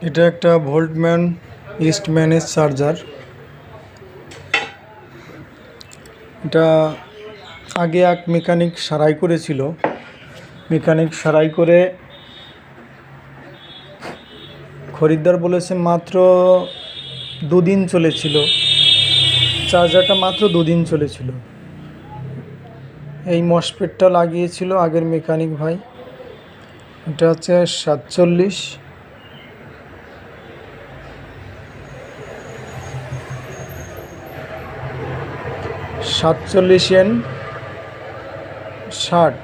এটা একটা ভোল্টম্যান ইস্টম্যানের চার্জার। এটা আগে এক মেকানিক সারাই করেছিল। মেকানিক সারাই করে খরিদ্দার বলেছে মাত্র 2 দিন চলেছিল। চার্জারটা মাত্র 2 দিন চলেছিল। এই মসফেটটা লাগিয়েছিল আগের মেকানিক ভাই। এটা হচ্ছে 47N60।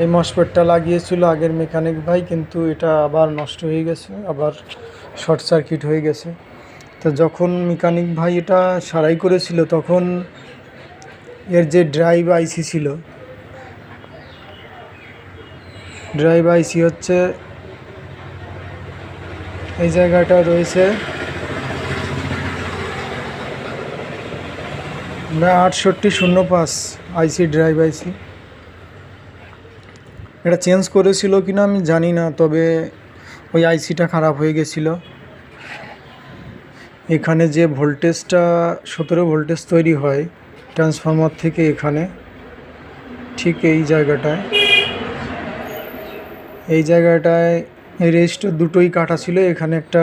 এই মসফেটটা লাগিয়েছিল আগের মেকানিক ভাই, কিন্তু এটা আবার নষ্ট হয়ে গেছে, আবার শর্ট সার্কিট হয়ে গেছে। তো যখন মেকানিক ভাই এটা সারাই করেছিল তখন এর যে ড্রাইভ আইসি ছিল, ড্রাইভ আইসি হচ্ছে এই জায়গাটা রয়েছে 6805 আইসি, ড্রাইভ আইসি। এটা চেঞ্জ করেছিল কিনা আমি জানি না, তবে ওই আইসিটা খারাপ হয়ে গেছিলো। এখানে যে ভোল্টেজটা 17 ভোল্টেজ তৈরি হয় ট্রান্সফরমার থেকে, এখানে ঠিক এই জায়গাটায় এই রেজিস্টার দুটোই কাটা ছিল। এখানে একটা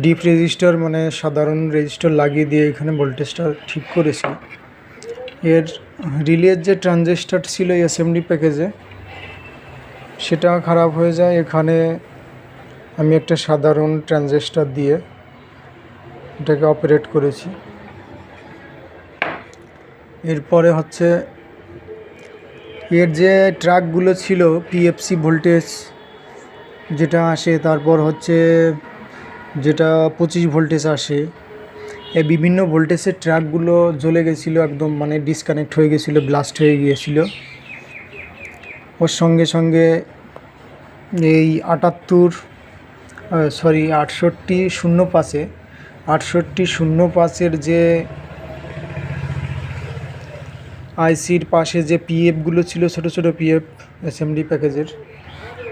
ডিপ রেজিস্টার মানে সাধারণ রেজিস্টার লাগিয়ে দিয়ে এখানে ভোল্টেজটা ঠিক করেছি। এর রিলের যে ট্রানজিস্টার ছিল এসএমডি প্যাকেজে, সেটা খারাপ হয়ে যায়। এখানে আমি একটা সাধারণ ট্রানজিস্টার দিয়ে এটাকে অপারেট করেছি। এরপরে হচ্ছে এর যে ট্রাকগুলো ছিল পিএফসি ভোল্টেজ যেটা আসে, তারপর হচ্ছে যেটা 25 ভোল্টেজ আসে, এই বিভিন্ন ভোল্টেজের ট্রাকগুলো জ্বলে গেছিলো, একদম মানে ডিসকানেক্ট হয়ে গেছিলো, ব্লাস্ট হয়ে গিয়েছিলো। ওর সঙ্গে সঙ্গে এই 6805-এর যে আইসির পাশে যে পিএফগুলো ছিল, ছোট ছোট পিএফ এসএমডি প্যাকেজের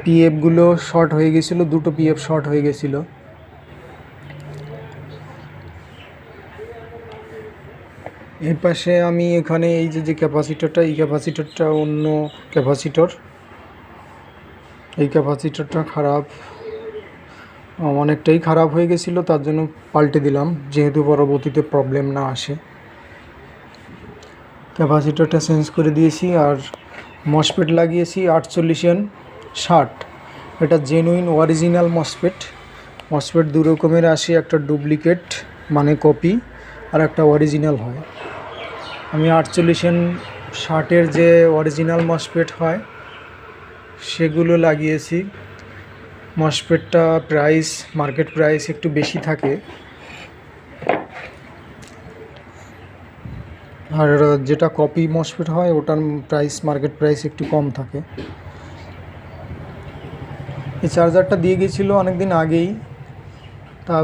পিএফগুলো শর্ট হয়ে গেছিলো, দুটো পিএফ শর্ট হয়ে গেছিলো। এর পাশে আমি এখানে এই যে ক্যাপাসিটরটা, এই ক্যাপাসিটরটা অন্য ক্যাপাসিটর, এই ক্যাপাসিটরটা খারাপ, অনেকটাই খারাপ হয়ে গেছিলো, তার জন্য পাল্টে দিলাম যেহেতু পরবর্তীতে প্রবলেম না আসে। ক্যাপাসিটরটা চেঞ্জ করে দিয়েছি। আর মসফেট লাগিয়েছি 48N60। এটা জেনুইন অরিজিনাল মসফেট। মসফেট দু রকমের আসে, একটা ডুপ্লিকেট মানে কপি, আর একটা অরিজিনাল হয়। আমি 48N60-এর যে অরিজিনাল মসফেট হয় সেগুলো লাগিয়েছি। মসফেটটা প্রাইস, মার্কেট প্রাইস একটু বেশি থাকে, আর যেটা কপি মসফেট হয় ওটার প্রাইস, মার্কেট প্রাইস একটু কম থাকে। এই চার্জারটা দিয়ে গেছিলো অনেক দিন আগেই, তা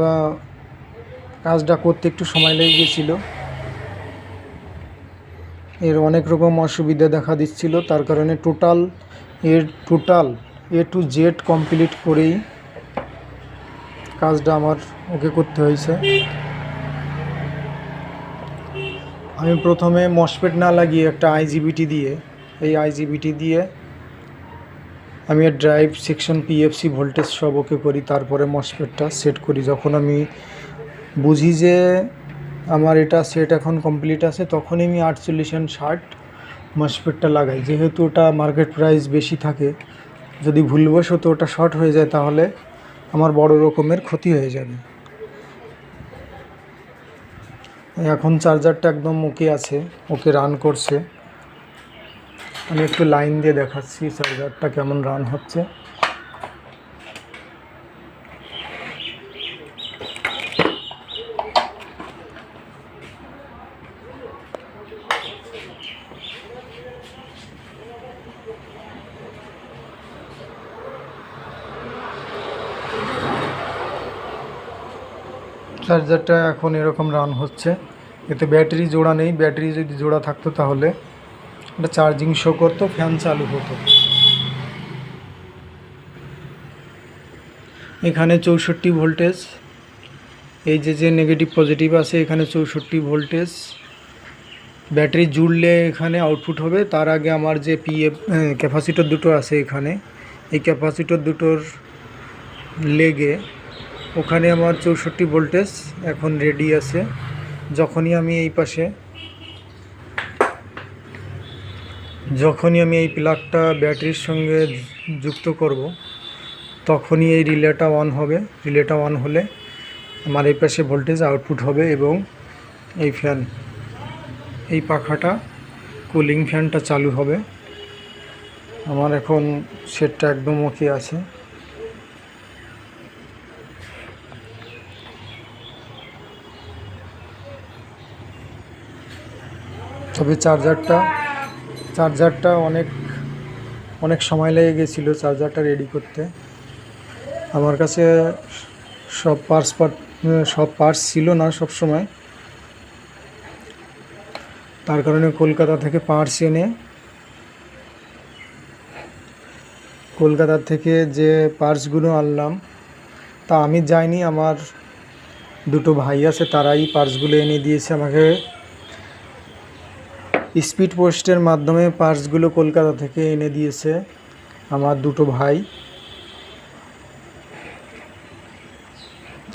কাজটা করতে একটু সময় লেগে গেছিলো। এর অনেক রকম অসুবিধা দেখা দিচ্ছিল, তার কারণে total A to Z complete করেই কাজটা আমার ওকে করতে হয়েছে। আমি প্রথমে মসফেট না লাগিয়ে একটা আইজিবিটি দিয়ে, এই আইজিবিটি দিয়ে আমি ড্রাইভ সেকশন পিএফসি ভোল্টেজ সব ওকে করি, তারপরে মসফেটটা সেট করি। যখন আমি বুঝি যে আমার এটা সেট এখন কমপ্লিট আছে, তখনই আমি 48N60 মসফেটটা লাগাই। যেহেতু ওটা মার্কেট প্রাইস বেশি থাকে, যদি ভুলবশত ওটা শর্ট হয়ে যায় তাহলে আমার বড় রকমের ক্ষতি হয়ে যাবে। এখন চার্জারটা একদম ওকে আছে, ওকে রান করছে। আমি একটু লাইন দিয়ে দেখাচ্ছি চার্জারটা কেমন রান হচ্ছে। চার্জারটা এখন এরকম রান হচ্ছে। এতে ব্যাটারি জোড়া নেই, ব্যাটারি যদি জোড়া থাকতো তাহলে এটা চার্জিং শো করতো, ফ্যান চালু হতো। এখানে 64 ভোল্টেজ, এই যে নেগেটিভ পজিটিভ আছে এখানে 64 ভোল্টেজ। ব্যাটারি জুড়লে এখানে আউটপুট হবে। তার আগে আমার যে ক্যাপাসিটর দুটো আছে এখানে, এই ক্যাপাসিটর দুটোর লেগে ওখানে আমার 64 ভোল্টেজ এখন রেডি আছে। যখনই আমি এই প্লাগটা ব্যাটারির সঙ্গে যুক্ত করব, তখনই এই রিলেটা অন হবে। রিলেটা অন হলে আমার এই পাশে ভোল্টেজ আউটপুট হবে এবং এই পাখাটা, কুলিং ফ্যানটা চালু হবে। আমার এখন সেটটা একদম ওকে আছে। তবে চার্জারটা অনেক সময় লেগে গেছিলো চার্জারটা রেডি করতে। আমার কাছে সব পার্টস ছিল না সব সময়, তার কারণে কলকাতা থেকে পার্টস এনে, কলকাতা থেকে যে পার্টসগুলো আনলাম তা আমি যাইনি, আমার দুটো ভাই আছে তারাই পার্টসগুলো এনে দিয়েছে আমাকে। স্পিড পোস্টের মাধ্যমে পার্টসগুলো কলকাতা থেকে এনে দিয়েছে আমার দুটো ভাই।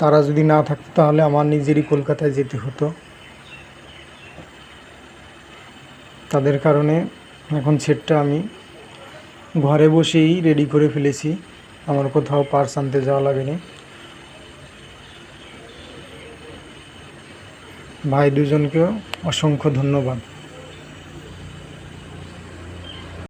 তারা যদি না থাকতো তাহলে আমার নিজেরই কলকাতায় যেতে হতো। তাদের কারণে এখন সেটটা আমি ঘরে বসেই রেডি করে ফেলেছি, আমার কোথাও পার্টস আনতে যাওয়া লাগেনি। ভাই দুজনকেও অসংখ্য ধন্যবাদ।